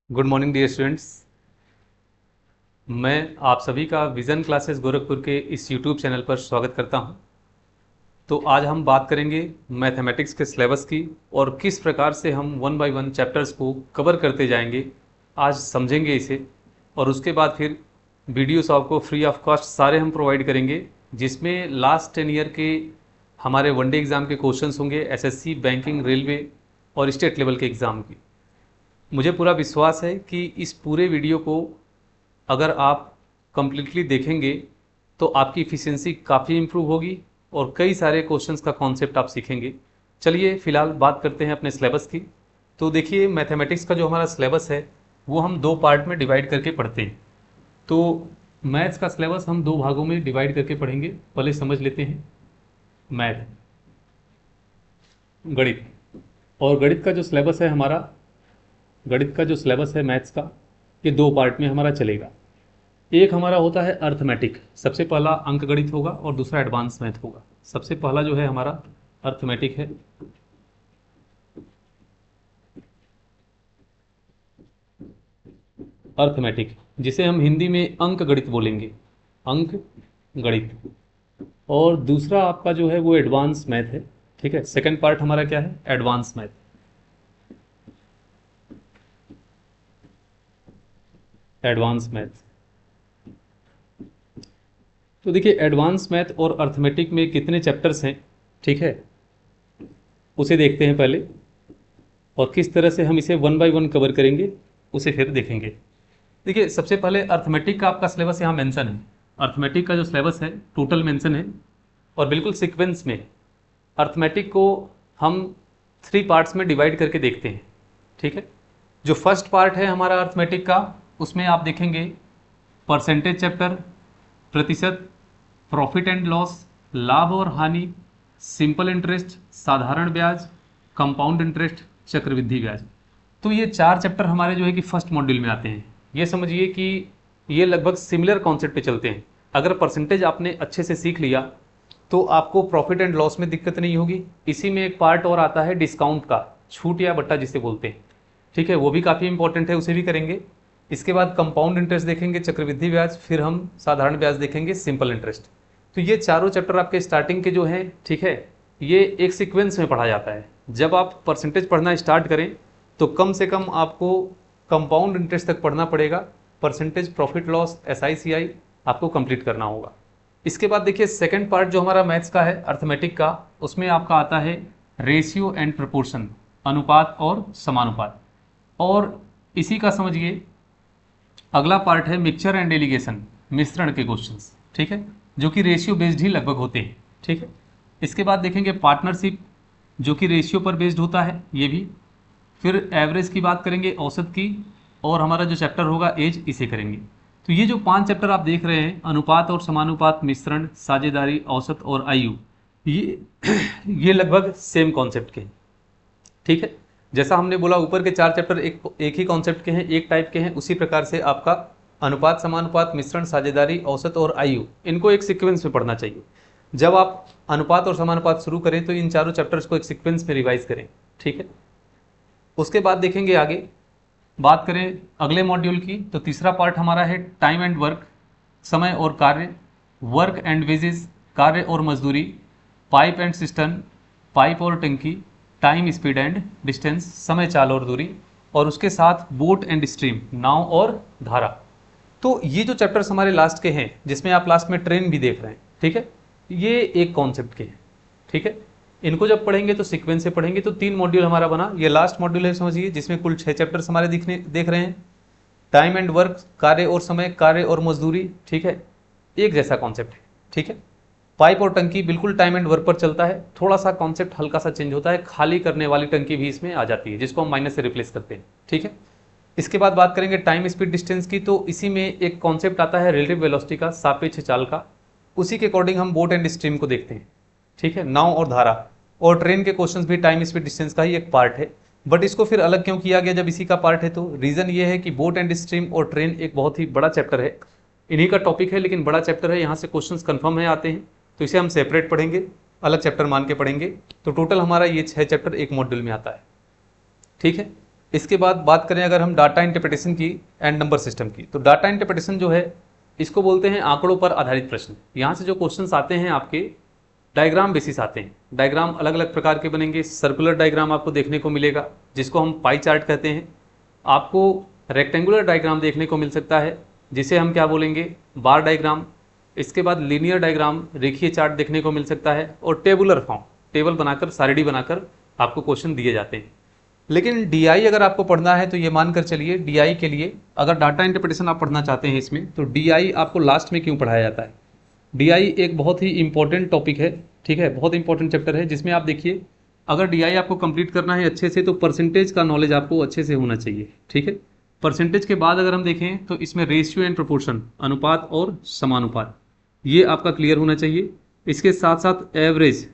Good morning dear students. मैं आप सभी का विज़न क्लासेस गोरखपुर के इस यूट्यूब चैनल पर स्वागत करता हूं। तो आज हम बात करेंगे मैथमेटिक्स के सिलेबस की और किस प्रकार से हम वन बाय वन चैप्टर्स को कवर करते जाएंगे। आज समझेंगे इसे और उसके बाद फिर वीडियोस आपको फ्री ऑफ कॉस्ट सारे हम प्रोवाइड करेंगे, जिसमें लास्ट 10 ईयर के हमारे वनडे एग्ज़ाम के क्वेश्चंस होंगे, एसएससी, बैंकिंग, रेलवे और स्टेट लेवल के एग्ज़ाम की। मुझे पूरा विश्वास है कि इस पूरे वीडियो को अगर आप कम्प्लीटली देखेंगे तो आपकी इफ़िशियंसी काफ़ी इम्प्रूव होगी और कई सारे क्वेश्चंस का कॉन्सेप्ट आप सीखेंगे। चलिए फ़िलहाल बात करते हैं अपने सिलेबस की। तो देखिए, मैथमेटिक्स का जो हमारा सिलेबस है वो हम दो पार्ट में डिवाइड करके पढ़ते हैं। तो मैथ्स का सिलेबस हम दो भागों में डिवाइड करके पढ़ेंगे। पहले समझ लेते हैं मैथ, गणित। और गणित का जो सिलेबस है हमारा, गणित का जो सिलेबस है मैथ्स का, ये दो पार्ट में हमारा चलेगा। एक हमारा होता है अर्थमेटिक, सबसे पहला अंक गणित होगा और दूसरा एडवांस मैथ होगा। सबसे पहला जो है हमारा अर्थमेटिक है। अर्थमेटिक जिसे हम हिंदी में अंक गणित बोलेंगे, अंक गणित। और दूसरा आपका जो है वो एडवांस मैथ है। ठीक है, सेकंड पार्ट हमारा क्या है? Advance math. Advance math. तो देखिए, एडवांस मैथ और अर्थमेटिक में कितने चैप्टर्स हैं, ठीक है, उसे देखते हैं पहले, और किस तरह से हम इसे वन बाय वन कवर करेंगे उसे फिर देखेंगे। देखिए, सबसे पहले अर्थमेटिक का आपका सिलेबस यहाँ मेंशन है। अर्थमेटिक का जो सिलेबस है टोटल मेंशन है और बिल्कुल सीक्वेंस में। अर्थमेटिक को हम 3 पार्ट्स में डिवाइड करके देखते हैं। ठीक है, जो फर्स्ट पार्ट है हमारा अर्थमेटिक का, उसमें आप देखेंगे परसेंटेज चैप्टर, प्रतिशत, प्रॉफिट एंड लॉस, लाभ और हानि, सिंपल इंटरेस्ट, साधारण ब्याज, कंपाउंड इंटरेस्ट, चक्रवृद्धि ब्याज। तो ये 4 चैप्टर हमारे जो है कि फर्स्ट मॉड्यूल में आते हैं। ये समझिए कि ये लगभग सिमिलर कॉन्सेप्ट पे चलते हैं। अगर परसेंटेज आपने अच्छे से सीख लिया तो आपको प्रॉफिट एंड लॉस में दिक्कत नहीं होगी। इसी में एक पार्ट और आता है डिस्काउंट का, छूट या बट्टा जिसे बोलते हैं। ठीक है, वो भी काफ़ी इंपॉर्टेंट है, उसे भी करेंगे। इसके बाद कंपाउंड इंटरेस्ट देखेंगे, चक्रवृद्धि ब्याज, फिर हम साधारण ब्याज देखेंगे, सिंपल इंटरेस्ट। तो ये चारों चैप्टर आपके स्टार्टिंग के जो हैं, ठीक है, ये एक सीक्वेंस में पढ़ा जाता है। जब आप परसेंटेज पढ़ना स्टार्ट करें तो कम से कम आपको कंपाउंड इंटरेस्ट तक पढ़ना पड़ेगा। परसेंटेज, प्रॉफिट लॉस, SICI आपको कंप्लीट करना होगा। इसके बाद देखिए, सेकंड पार्ट जो हमारा मैथ्स का है, अर्थमेटिक का, उसमें आपका आता है रेशियो एंड प्रोपोर्शन, अनुपात और समानुपात। और इसी का समझिए अगला पार्ट है मिक्सचर एंड एलिगेशन, मिश्रण के क्वेश्चंस। ठीक है, जो कि रेशियो बेस्ड ही लगभग होते हैं। ठीक है, इसके बाद देखेंगे पार्टनरशिप, जो कि रेशियो पर बेस्ड होता है, ये भी। फिर एवरेज की बात करेंगे, औसत की, और हमारा जो चैप्टर होगा एज, इसे करेंगे। तो ये जो 5 चैप्टर आप देख रहे हैं, अनुपात और समानुपात, मिश्रण, साझेदारी, औसत और आयु, ये ये लगभग सेम कॉन्सेप्ट के हैं। ठीक है, जैसा हमने बोला ऊपर के 4 चैप्टर एक ही कॉन्सेप्ट के हैं, एक टाइप के हैं, उसी प्रकार से आपका अनुपात, समानुपात, मिश्रण, साझेदारी, औसत और आयु, इनको एक सीक्वेंस में पढ़ना चाहिए। जब आप अनुपात और समानुपात शुरू करें तो इन चारों चैप्टर्स को एक सीक्वेंस में रिवाइज करें। ठीक है, उसके बाद देखेंगे आगे, बात करें अगले मॉड्यूल की, तो तीसरा पार्ट हमारा है टाइम एंड वर्क, समय और कार्य, वर्क एंड वेजेस, कार्य और मजदूरी, पाइप एंड सिस्टम, पाइप और टंकी, टाइम, स्पीड एंड डिस्टेंस, समय, चाल और दूरी, और उसके साथ बोट एंड स्ट्रीम, नाव और धारा। तो ये जो चैप्टर्स हमारे लास्ट के हैं, जिसमें आप लास्ट में ट्रेन भी देख रहे हैं, ठीक है, ये एक कॉन्सेप्ट के हैं। ठीक है, इनको जब पढ़ेंगे तो सीक्वेंस से पढ़ेंगे। तो 3 मॉड्यूल हमारा बना, ये लास्ट मॉड्यूल है समझिए, जिसमें कुल 6 चैप्टर्स हमारे देख रहे हैं। टाइम एंड वर्क, कार्य और समय, कार्य और मजदूरी, ठीक है, एक जैसा कॉन्सेप्ट है। ठीक है, पाइप और टंकी बिल्कुल टाइम एंड वर्क पर चलता है, थोड़ा सा कॉन्सेप्ट हल्का सा चेंज होता है, खाली करने वाली टंकी भी इसमें आ जाती है, जिसको हम माइनस से रिप्लेस करते हैं। ठीक है, इसके बाद बात करेंगे टाइम, स्पीड, डिस्टेंस की। तो इसी में एक कॉन्सेप्ट आता है रिलेटिव वेलोसिटी का, सापेक्ष चाल का। उसी के अकॉर्डिंग हम बोट एंड स्ट्रीम को देखते हैं। ठीक है, नाव और धारा, और ट्रेन के क्वेश्चंस भी टाइम, स्पीड, डिस्टेंस का ही एक पार्ट है। बट इसको फिर अलग क्यों किया गया जब इसी का पार्ट है? तो रीज़न ये है कि बोट एंड स्ट्रीम और ट्रेन एक बहुत ही बड़ा चैप्टर है, इन्हीं का टॉपिक है, लेकिन बड़ा चैप्टर है, यहाँ से क्वेश्चंस कंफर्म है आते हैं, तो इसे हम सेपरेट पढ़ेंगे, अलग चैप्टर मान के पढ़ेंगे। तो टोटल हमारा ये 6 चैप्टर एक मॉड्यूल में आता है। ठीक है, इसके बाद बात करें अगर हम डाटा इंटरप्रिटेशन की एंड नंबर सिस्टम की, तो डाटा इंटरप्रिटेशन जो है इसको बोलते हैं आंकड़ों पर आधारित प्रश्न। यहाँ से जो क्वेश्चंस आते हैं आपके डायग्राम बेसिस आते हैं। डायग्राम अलग अलग प्रकार के बनेंगे। सर्कुलर डायग्राम आपको देखने को मिलेगा जिसको हम पाई चार्ट कहते हैं। आपको रेक्टेंगुलर डायग्राम देखने को मिल सकता है जिसे हम क्या बोलेंगे, बार डायग्राम। इसके बाद लीनियर डायग्राम, रेखीय चार्ट देखने को मिल सकता है। और टेबुलर फॉर्म, टेबल बनाकर सारणी बनाकर आपको क्वेश्चन दिए जाते हैं। लेकिन डीआई अगर आपको पढ़ना है तो ये मानकर चलिए, डीआई के लिए अगर डाटा इंटरप्रिटेशन आप पढ़ना चाहते हैं इसमें, तो डीआई आपको लास्ट में क्यों पढ़ाया जाता है। डीआई एक बहुत ही इंपॉर्टेंट टॉपिक है, ठीक है, बहुत इंपॉर्टेंट चैप्टर है, जिसमें आप देखिए अगर डीआई आपको कंप्लीट करना है अच्छे से तो परसेंटेज का नॉलेज आपको अच्छे से होना चाहिए, ठीक है। परसेंटेज के बाद अगर हम देखें तो इसमें रेशियो एंड प्रोपोर्शन, अनुपात और समानुपात, ये आपका क्लियर होना चाहिए। इसके साथ साथ एवरेज,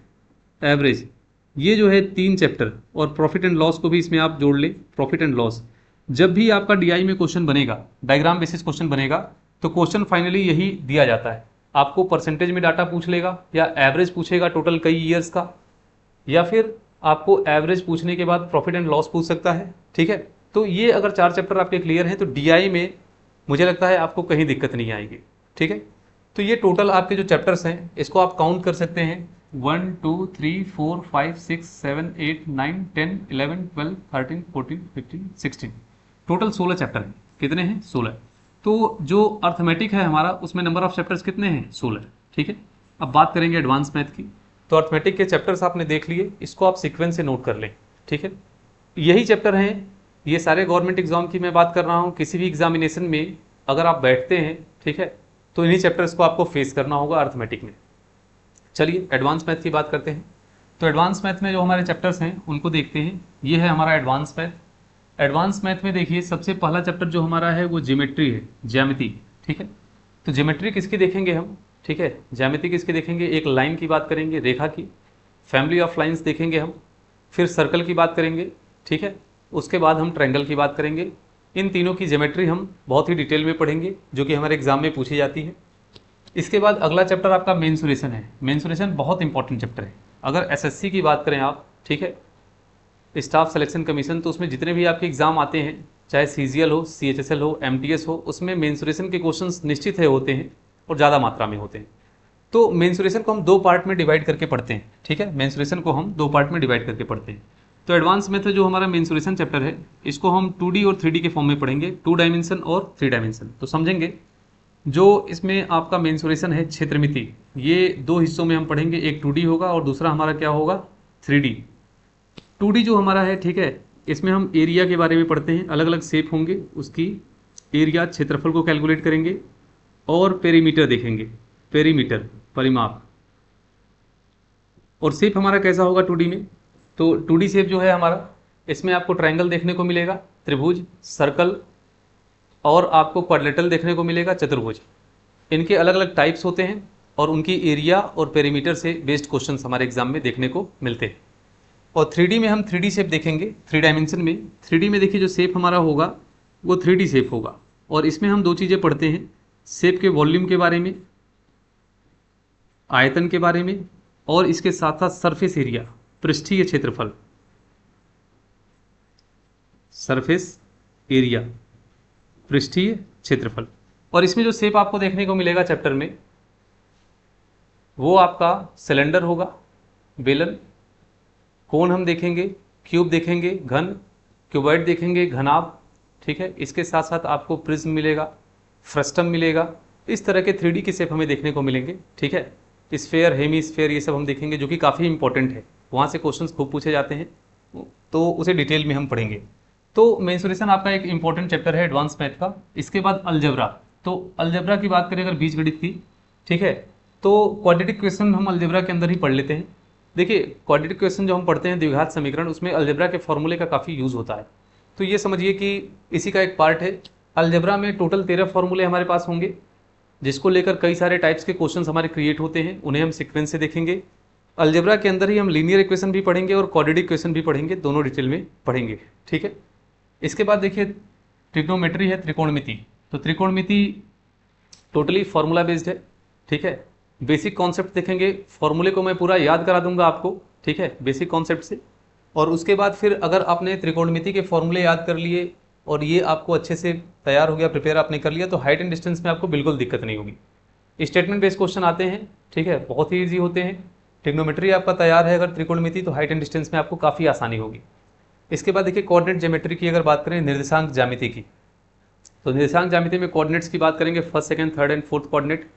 एवरेज ये जो है 3 चैप्टर, और प्रॉफिट एंड लॉस को भी इसमें आप जोड़ लें। प्रॉफिट एंड लॉस, जब भी आपका डीआई में क्वेश्चन बनेगा, डायग्राम बेसिस क्वेश्चन बनेगा, तो क्वेश्चन फाइनली यही दिया जाता है। आपको परसेंटेज में डाटा पूछ लेगा, या एवरेज पूछेगा टोटल कई ईयर्स का, या फिर आपको एवरेज पूछने के बाद प्रॉफिट एंड लॉस पूछ सकता है, ठीक है। तो ये अगर 4 चैप्टर आपके क्लियर हैं तो डीआई में मुझे लगता है आपको कहीं दिक्कत नहीं आएगी, ठीक है। तो ये टोटल आपके जो चैप्टर्स हैं इसको आप काउंट कर सकते हैं, 1 2 3 4 5 6 7 8 9 10 11 12 13 14 15 16, टोटल 16 चैप्टर हैं। कितने हैं? 16। तो जो अर्थमेटिक है हमारा, उसमें नंबर ऑफ चैप्टर्स कितने हैं? 16, ठीक है। अब बात करेंगे एडवांस मैथ की। तो अर्थमेटिक के चैप्टर्स आपने देख लिए, इसको आप सीक्वेंस से नोट कर लें, ठीक है। यही चैप्टर हैं, ये सारे गवर्नमेंट एग्जाम की मैं बात कर रहा हूँ। किसी भी एग्जामिनेशन में अगर आप बैठते हैं, ठीक है, तो इन्हीं चैप्टर्स को आपको फेस करना होगा अर्थमेटिक में। चलिए एडवांस मैथ की बात करते हैं। तो एडवांस मैथ में जो हमारे चैप्टर्स हैं उनको देखते हैं। ये है हमारा एडवांस मैथ। एडवांस मैथ में देखिए सबसे पहला चैप्टर जो हमारा है वो ज्योमेट्री है, ज्यामिति, ठीक है। तो ज्योमेट्री किसकी देखेंगे हम, ठीक है, ज्यामिति किसकी देखेंगे, एक लाइन की बात करेंगे, रेखा की, फैमिली ऑफ लाइंस देखेंगे हम, फिर सर्कल की बात करेंगे, ठीक है, उसके बाद हम ट्रायंगल की बात करेंगे। इन तीनों की ज्योमेट्री हम बहुत ही डिटेल में पढ़ेंगे जो कि हमारे एग्जाम में पूछी जाती है। इसके बाद अगला चैप्टर आपका मेंसुरेशन है। मेंसुरेशन बहुत इंपॉर्टेंट चैप्टर है। अगर एसएससी की बात करें आप, ठीक है, स्टाफ सिलेक्शन कमीशन, तो उसमें जितने भी आपके एग्जाम आते हैं, चाहे सीजीएल हो, सीएचएसएल हो, एमटीएस हो, उसमें मेंसुरेशन के क्वेश्चंस निश्चित है होते हैं और ज़्यादा मात्रा में होते हैं। तो मेंसुरेशन को हम 2 पार्ट में डिवाइड करके पढ़ते हैं, ठीक है, मेंसुरेशन को हम 2 पार्ट में डिवाइड करके पढ़ते हैं। तो एडवांस मेथड जो हमारा मेंसुरेशन चैप्टर है, इसको हम 2D और 3D के फॉर्म में पढ़ेंगे, 2 डायमेंशन और 3 डायमेंशन। तो समझेंगे जो इसमें आपका मेंसुरेशन है, क्षेत्रमिति, ये 2 हिस्सों में हम पढ़ेंगे, एक 2D होगा और दूसरा हमारा क्या होगा, 3D। 2D जो हमारा है, ठीक है, इसमें हम एरिया के बारे में पढ़ते हैं, अलग अलग शेप होंगे, उसकी एरिया क्षेत्रफल को कैलकुलेट करेंगे, और पेरीमीटर देखेंगे, पेरीमीटर परिमाप। और शेप हमारा कैसा होगा 2D में, तो 2D शेप जो है हमारा, इसमें आपको ट्रायंगल देखने को मिलेगा, त्रिभुज, सर्कल, और आपको क्वाड्रिलेटरल देखने को मिलेगा, चतुर्भुज। इनके अलग अलग टाइप्स होते हैं और उनकी एरिया और पेरीमीटर से बेस्ड क्वेश्चंस हमारे एग्जाम में देखने को मिलते हैं। और 3D में हम 3D शेप देखेंगे, 3 डायमेंशन में। 3D में देखिए जो शेप हमारा होगा वो 3D शेप होगा, और इसमें हम 2 चीज़ें पढ़ते हैं, शेप के वॉल्यूम के बारे में, आयतन के बारे में, और इसके साथ साथ सरफेस एरिया, पृष्ठीय क्षेत्रफल, सरफेस एरिया, पृष्ठीय क्षेत्रफल। और इसमें जो शेप आपको देखने को मिलेगा चैप्टर में, वो आपका सिलेंडर होगा, बेलन, कोण हम देखेंगे, क्यूब देखेंगे, घन, क्यूबॉइड देखेंगे, घनाभ, ठीक है। इसके साथ साथ आपको प्रिज्म मिलेगा, फ्रस्टम मिलेगा। इस तरह के 3D के शेप हमें देखने को मिलेंगे, ठीक है। स्फेयर, हेमी स्फेयर, ये सब हम देखेंगे जो कि काफ़ी इंपॉर्टेंट है, वहाँ से क्वेश्चंस खूब पूछे जाते हैं, तो उसे डिटेल में हम पढ़ेंगे। तो मेंसुरेशन आपका एक इंपॉर्टेंट चैप्टर है एडवांस मैथ का। इसके बाद अलजेब्रा। तो अलजेब्रा की बात करें अगर बीजगणित की, ठीक है, तो क्वाड्रेटिक क्वेश्चन हम अलजेब्रा के अंदर ही पढ़ लेते हैं। देखिए क्वाड्रेटिक क्वेश्चन जो हम पढ़ते हैं, द्विघात समीकरण, उसमें अलजेब्रा के फॉर्मूले का काफ़ी यूज़ होता है। तो ये समझिए कि इसी का एक पार्ट है। अलजेब्रा में टोटल 13 फॉर्मूले हमारे पास होंगे, जिसको लेकर कई सारे टाइप्स के क्वेश्चंस हमारे क्रिएट होते हैं, उन्हें हम सीक्वेंस से देखेंगे। अलजेब्रा के अंदर ही हम लीनियर इक्वेशन भी पढ़ेंगे और क्वाड्रेटिक इक्वेशन भी पढ़ेंगे, दोनों डिटेल में पढ़ेंगे, ठीक है। इसके बाद देखिए ट्रिग्नोमेट्री है, त्रिकोणमिति। तो त्रिकोणमिति टोटली फॉर्मूला बेस्ड है, ठीक है। बेसिक कॉन्सेप्ट देखेंगे, फॉर्मूले को मैं पूरा याद करा दूंगा आपको, ठीक है, बेसिक कॉन्सेप्ट से। और उसके बाद फिर अगर आपने त्रिकोणमिति के फॉर्मूले याद कर लिए और ये आपको अच्छे से तैयार हो गया, प्रिपेयर आपने कर लिया, तो हाइट एंड डिस्टेंस में आपको बिल्कुल दिक्कत नहीं होगी। स्टेटमेंट बेस्ड क्वेश्चन आते हैं, ठीक है, बहुत ही ईजी होते हैं। ट्रिग्नोमेट्री आपका तैयार है अगर त्रिकोणमिति, तो हाइट एंड डिस्टेंस में आपको काफ़ी आसानी होगी। इसके बाद देखिए कोऑर्डिनेट ज्योमेट्री की अगर बात करें, निर्देशांक ज्यामिति की, तो निर्देशांक ज्यामिति में कोऑर्डिनेट्स की बात करेंगे, first second third and fourth coordinate.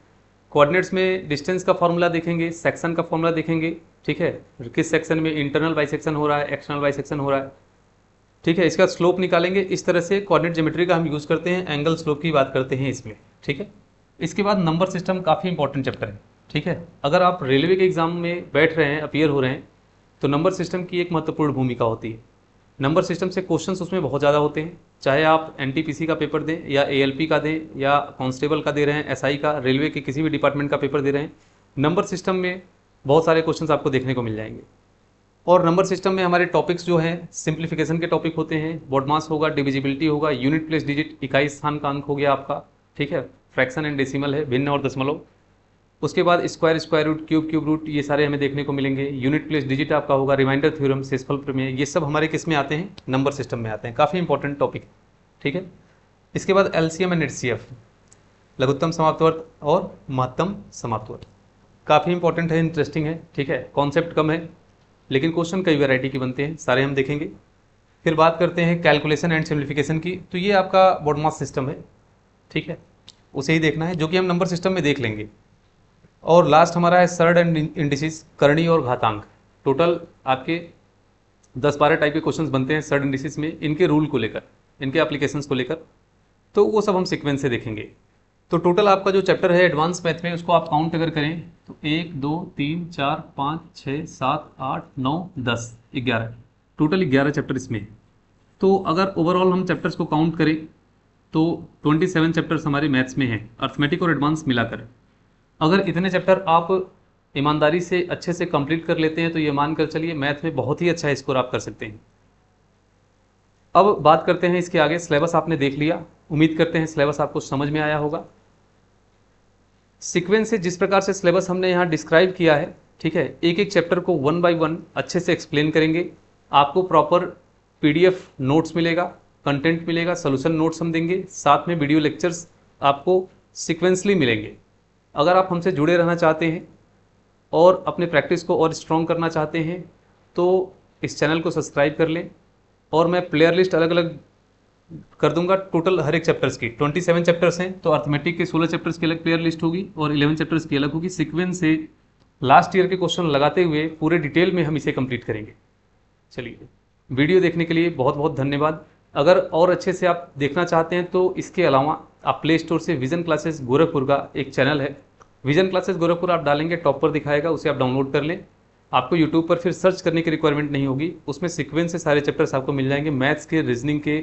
Coordinates में डिस्टेंस का फॉर्मूला देखेंगे, सेक्शन का फॉर्मूला देखेंगे, ठीक है, किस सेक्शन में इंटरनल बाइसेक्शन हो रहा है, एक्सटर्नल बाइसेक्शन हो रहा है, ठीक है। इसका स्लोप निकालेंगे। इस तरह से कोऑर्डिनेट ज्योमेट्री का हम यूज़ करते हैं, एंगल स्लोप की बात करते हैं इसमें, ठीक है। इसके बाद नंबर सिस्टम काफ़ी इंपॉर्टेंट चैप्टर है, ठीक है। अगर आप रेलवे के एग्जाम में बैठ रहे हैं, अपीयर हो रहे हैं, तो नंबर सिस्टम की एक महत्वपूर्ण भूमिका होती है। नंबर सिस्टम से क्वेश्चंस उसमें बहुत ज़्यादा होते हैं, चाहे आप एनटीपीसी का पेपर दें या एएलपी का दें या कांस्टेबल का दे रहे हैं, एसआई का, रेलवे के किसी भी डिपार्टमेंट का पेपर दे रहे हैं, नंबर सिस्टम में बहुत सारे क्वेश्चंस आपको देखने को मिल जाएंगे। और नंबर सिस्टम में हमारे टॉपिक्स जो हैं सिंप्लीफिकेशन के टॉपिक होते हैं, बॉडमास होगा, डिविजिबिलिटी होगा, यूनिट प्लेस डिजिट, इकाई स्थान का अंक हो गया आपका, ठीक है, फ्रैक्शन एंड डेसिमल है, भिन्न और दशमलव। उसके बाद square, square root, cube, cube root, ये सारे हमें देखने को मिलेंगे। यूनिट प्लेस डिजिट आपका होगा, रिमाइंडर थ्योरम, शेषफल प्रमेय, ये सब हमारे किस में आते हैं, नंबर सिस्टम में आते हैं। काफ़ी इंपॉर्टेंट टॉपिक, ठीक है। इसके बाद एलसीएम एंड एचसीएफ, लघुत्तम समाप्तवर्त और महत्तम समाप्तवर्त, काफ़ी इंपॉर्टेंट है, इंटरेस्टिंग है, ठीक है। कॉन्सेप्ट कम है लेकिन क्वेश्चन कई वैरायटी के बनते हैं, सारे हम देखेंगे। फिर बात करते हैं कैलकुलेशन एंड सिम्प्लीफिकेशन की, तो ये आपका बॉडमास सिस्टम है, ठीक है, उसे ही देखना है, जो कि हम नंबर सिस्टम में देख लेंगे। और लास्ट हमारा है सर्ड एंड इंडिसेस, करणी और घातांक। टोटल आपके 10-12 टाइप के क्वेश्चंस बनते हैं सर्ड इंडिसेस में, इनके रूल को लेकर, इनके एप्लीकेशंस को लेकर, तो वो सब हम सीक्वेंस से देखेंगे। तो टोटल आपका जो चैप्टर है एडवांस मैथ में, उसको आप काउंट अगर करें तो 1 2 3 4 5 6 7 8 9 10 11, टोटल 11 चैप्टर इसमें है। तो अगर ओवरऑल हम चैप्टर्स को काउंट करें तो 27 चैप्टर्स हमारे मैथ्स में हैं, अर्थमेटिक और एडवांस मिलाकर। अगर इतने चैप्टर आप ईमानदारी से अच्छे से कंप्लीट कर लेते हैं तो ये मानकर चलिए मैथ में बहुत ही अच्छा स्कोर आप कर सकते हैं। अब बात करते हैं इसके आगे। सिलेबस आपने देख लिया, उम्मीद करते हैं सिलेबस आपको समझ में आया होगा। सीक्वेंस से जिस प्रकार से सिलेबस हमने यहाँ डिस्क्राइब किया है, ठीक है, एक एक चैप्टर को 1 बाय 1 अच्छे से एक्सप्लेन करेंगे। आपको प्रॉपर पीडीएफ नोट्स मिलेगा, कंटेंट मिलेगा, सोल्यूशन नोट्स हम देंगे, साथ में वीडियो लेक्चर्स आपको सीक्वेंसली मिलेंगे। अगर आप हमसे जुड़े रहना चाहते हैं और अपने प्रैक्टिस को और स्ट्रॉन्ग करना चाहते हैं तो इस चैनल को सब्सक्राइब कर लें। और मैं प्लेयर लिस्ट अलग अलग कर दूंगा टोटल हर एक चैप्टर्स की। 27 चैप्टर्स हैं तो अर्थमेटिक के 16 चैप्टर्स की अलग प्लेयर लिस्ट होगी और 11 चैप्टर्स की अलग होगी। सीक्वेंस से लास्ट ईयर के क्वेश्चन लगाते हुए पूरे डिटेल में हम इसे कंप्लीट करेंगे। चलिए, वीडियो देखने के लिए बहुत बहुत धन्यवाद। अगर और अच्छे से आप देखना चाहते हैं तो इसके अलावा आप प्ले स्टोर से विजन क्लासेस गोरखपुर का एक चैनल है, विजन क्लासेस गोरखपुर आप डालेंगे टॉप पर दिखाएगा, उसे आप डाउनलोड कर लें। आपको यूट्यूब पर फिर सर्च करने की रिक्वायरमेंट नहीं होगी, उसमें सीक्वेंस से सारे चैप्टर्स आपको मिल जाएंगे, मैथ्स के, रीजनिंग के,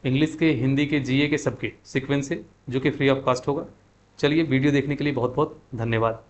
इंग्लिश के, हिंदी के, जीए के, सबके सीक्वेंस से, जो कि फ्री ऑफ कॉस्ट होगा। चलिए, वीडियो देखने के लिए बहुत बहुत धन्यवाद।